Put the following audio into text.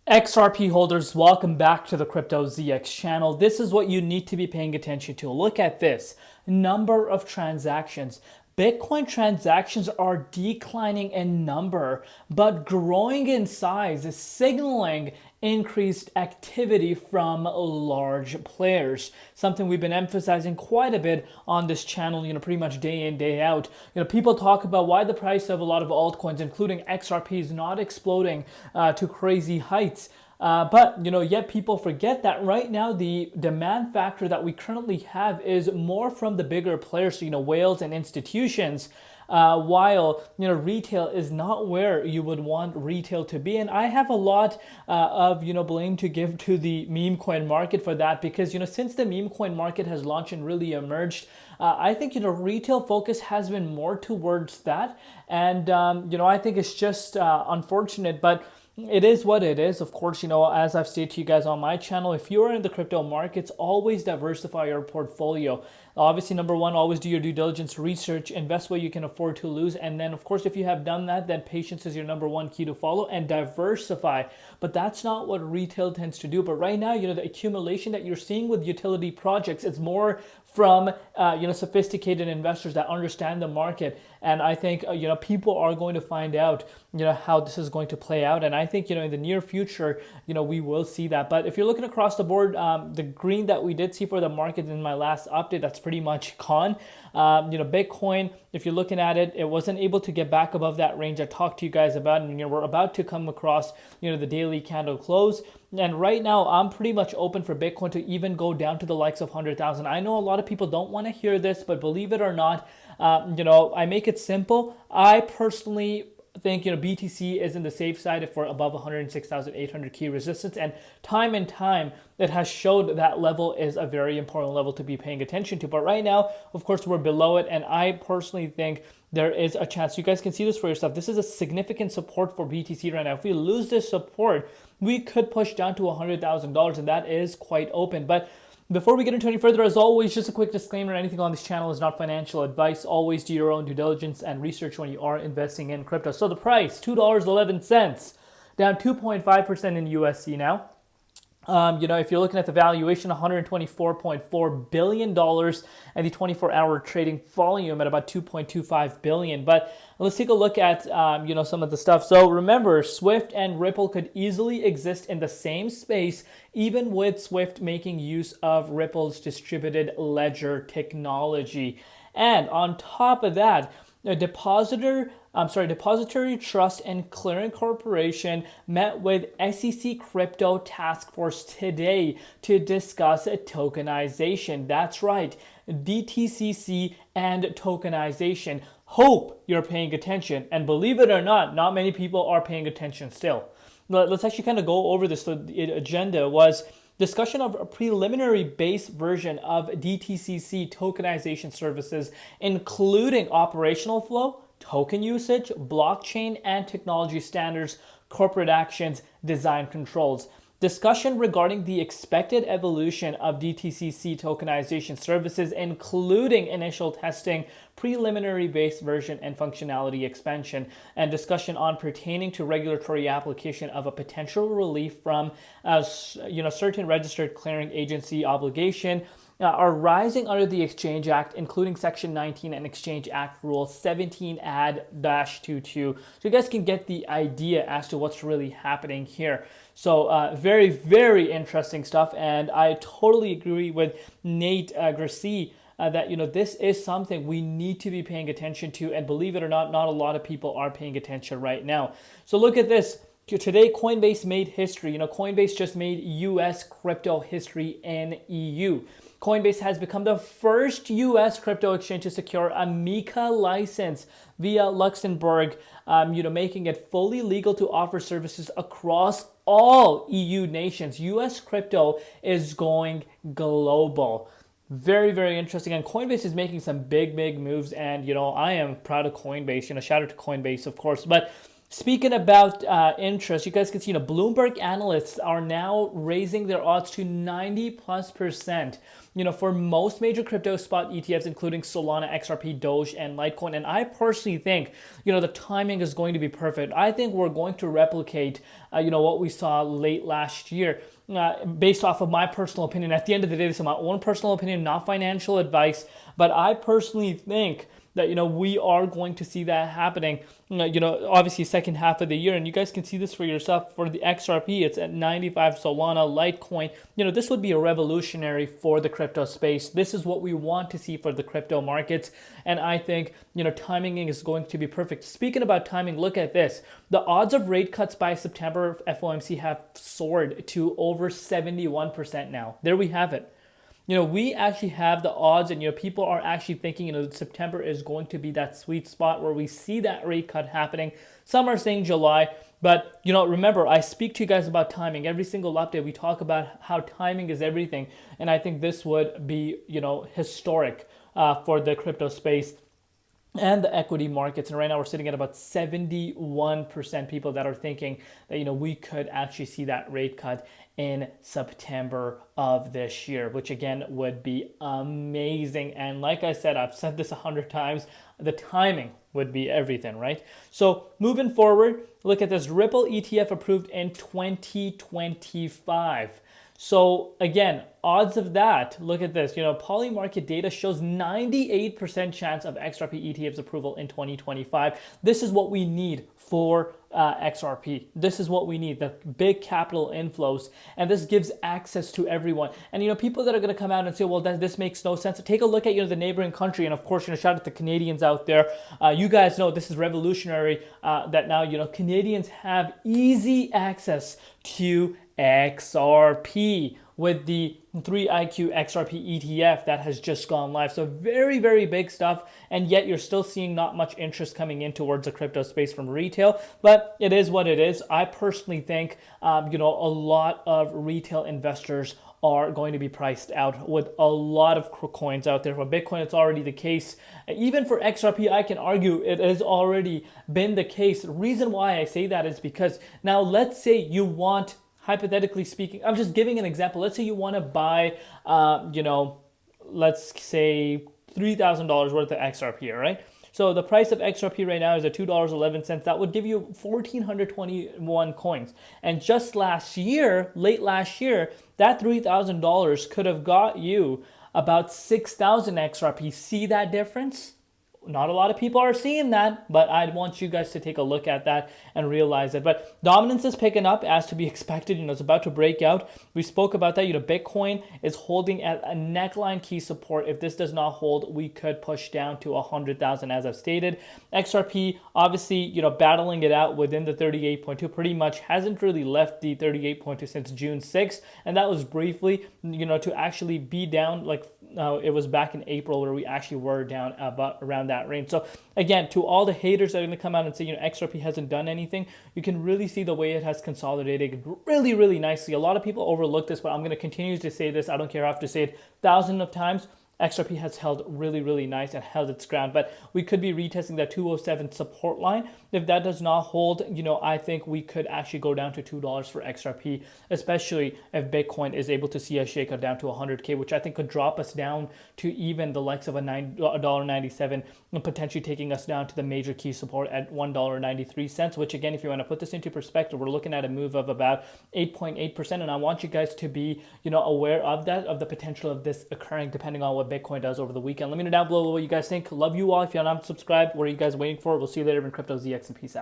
XRP holders, welcome back to the Crypto ZX channel. This is what you need to be paying attention to. Look at this number of transactions. Bitcoin transactions are declining in number, but growing in size, is signaling increased activity from large players. Something we've been emphasizing quite a bit on this channel, pretty much day in, day out. People talk about why the price of a lot of altcoins, including XRP, is not exploding to crazy heights. But yet people forget that right now the demand factor that we currently have is more from the bigger players, whales and institutions, while retail is not where you would want retail to be. And I have a lot of blame to give to the meme coin market for that, because since the meme coin market has launched and really emerged, I think retail focus has been more towards that, and I think it's just unfortunate, but it is what it is. Of course, as I've stated to you guys on my channel, if you are in the crypto markets, always diversify your portfolio. Obviously, number one, always do your due diligence research, invest what you can afford to lose. And then, of course, if you have done that, then patience is your number one key to follow, and diversify. But that's not what retail tends to do. But right now, the accumulation that you're seeing with utility projects is more from sophisticated investors that understand the market. And I think people are going to find out how this is going to play out, and I think in the near future we will see that. But if you're looking across the board, the green that we did see for the market in my last update, that's pretty much gone. Bitcoin, if you're looking at it, it wasn't able to get back above that range I talked to you guys about, and we're about to come across the daily candle close. And right now, I'm pretty much open for Bitcoin to even go down to the likes of 100,000. I know a lot of people don't want to hear this, but believe it or not, I make it simple. I personally think BTC is in the safe side if we're above 106,800 key resistance, and time it has showed that level is a very important level to be paying attention to. But right now, of course, we're below it, and I personally think there is a chance. You guys can see this for yourself. This is a significant support for BTC right now. If we lose this support, we could push down to $100,000, and that is quite open. But before we get into any further, as always, just a quick disclaimer: anything on this channel is not financial advice. Always do your own due diligence and research when you are investing in crypto. So the price, $2.11, down 2.5% in USD now. If you're looking at the valuation, $124.4 billion, and the 24-hour trading volume at about $2.25 billion. But let's take a look at, some of the stuff. So remember, Swift and Ripple could easily exist in the same space, even with Swift making use of Ripple's distributed ledger technology. And on top of that, Depository Trust and Clearing Corporation met with SEC Crypto Task Force today to discuss tokenization. That's right, DTCC and tokenization. Hope you're paying attention, and believe it or not many people are paying attention still. Let's actually kind of go over this. The agenda was discussion of a preliminary base version of DTCC tokenization services, including operational flow, token usage, blockchain and technology standards, corporate actions, design controls. Discussion regarding the expected evolution of DTCC tokenization services, including initial testing, preliminary base version, and functionality expansion. And discussion on pertaining to regulatory application of a potential relief from certain registered clearing agency obligation arising under the Exchange Act, including Section 19 and Exchange Act Rule 17-22. So you guys can get the idea as to what's really happening here. So very, very interesting stuff. And I totally agree with Nate Grassi that this is something we need to be paying attention to. And believe it or not a lot of people are paying attention right now. So look at this. Today, Coinbase made history. Coinbase just made US crypto history in EU. Coinbase has become the first US crypto exchange to secure a MiCA license via Luxembourg, making it fully legal to offer services across all EU nations. US crypto is going global. Very, very interesting. And Coinbase is making some big moves. And, I am proud of Coinbase. Shout out to Coinbase, of course. But Speaking about interest, you guys can see, Bloomberg analysts are now raising their odds to 90+%. For most major crypto spot ETFs, including Solana, XRP, Doge, and Litecoin. And I personally think, the timing is going to be perfect. I think we're going to replicate, what we saw late last year. Based off of my personal opinion. At the end of the day, this is my own personal opinion, not financial advice, but I personally think that we are going to see that happening, obviously second half of the year. And you guys can see this for yourself. For the XRP, it's at 95. Solana, Litecoin, this would be a revolutionary for the crypto space. This is what we want to see for the crypto markets, and I think timing is going to be perfect. Speaking about timing, look at this. The odds of rate cuts by September FOMC have soared to over 71% now. There we have it. We actually have the odds, and people are actually thinking September is going to be that sweet spot where we see that rate cut happening. Some are saying July, but remember, I speak to you guys about timing. Every single update we talk about how timing is everything, and I think this would be historic for the crypto space and the equity markets. And right now we're sitting at about 71% people that are thinking that we could actually see that rate cut in September of this year, which again would be amazing. And like I said, I've said this 100 times, the timing would be everything, right? So moving forward, look at this. Ripple ETF approved in 2025. So again, odds of that, look at this, Polymarket data shows 98% chance of XRP ETF's approval in 2025. This is what we need for XRP. This is what we need, the big capital inflows, and this gives access to everyone. And people that are going to come out and say, well, this makes no sense. Take a look at the neighboring country, and of course, shout out to Canadians out there. You guys know this is revolutionary that now Canadians have easy access to XRP with the 3IQ XRP ETF that has just gone live. So very, very big stuff. And yet you're still seeing not much interest coming in towards the crypto space from retail, but it is what it is. I personally think, a lot of retail investors are going to be priced out with a lot of coins out there. For Bitcoin, it's already the case. Even for XRP, I can argue it has already been the case. The reason why I say that is because now let's say you want, hypothetically speaking, I'm just giving an example. Let's say you want to buy, let's say $3,000 worth of XRP, right? So the price of XRP right now is at $2.11. That would give you 1,421 coins. And just last year, late last year, that $3,000 could have got you about 6,000 XRP. See that difference? Not a lot of people are seeing that, but I want you guys to take a look at that and realize it. But dominance is picking up as to be expected. It's about to break out. We spoke about that. Bitcoin is holding at a neckline key support. If this does not hold, we could push down to 100,000 as I've stated. XRP, obviously, battling it out within the 38.2, pretty much hasn't really left the 38.2 since June 6th. And that was briefly, to actually be down it was back in April where we actually were down about around that range. So again, to all the haters that are going to come out and say, XRP hasn't done anything, you can really see the way it has consolidated really, really nicely. A lot of people overlook this, but I'm going to continue to say this. I don't care if I have to say it thousands of times. XRP has held really, really nice and held its ground, but we could be retesting that 207 support line. If that does not hold, I think we could actually go down to $2 for XRP, especially if Bitcoin is able to see a shakeout down to 100K, which I think could drop us down to even the likes of $1.97 and potentially taking us down to the major key support at $1.93, which again, if you want to put this into perspective, we're looking at a move of about 8.8%. And I want you guys to be, aware of that, of the potential of this occurring depending on what Bitcoin does over the weekend. Let me know down below what you guys think. Love you all. If you're not subscribed, what are you guys waiting for? We'll see you later in Crypto ZX, and peace out.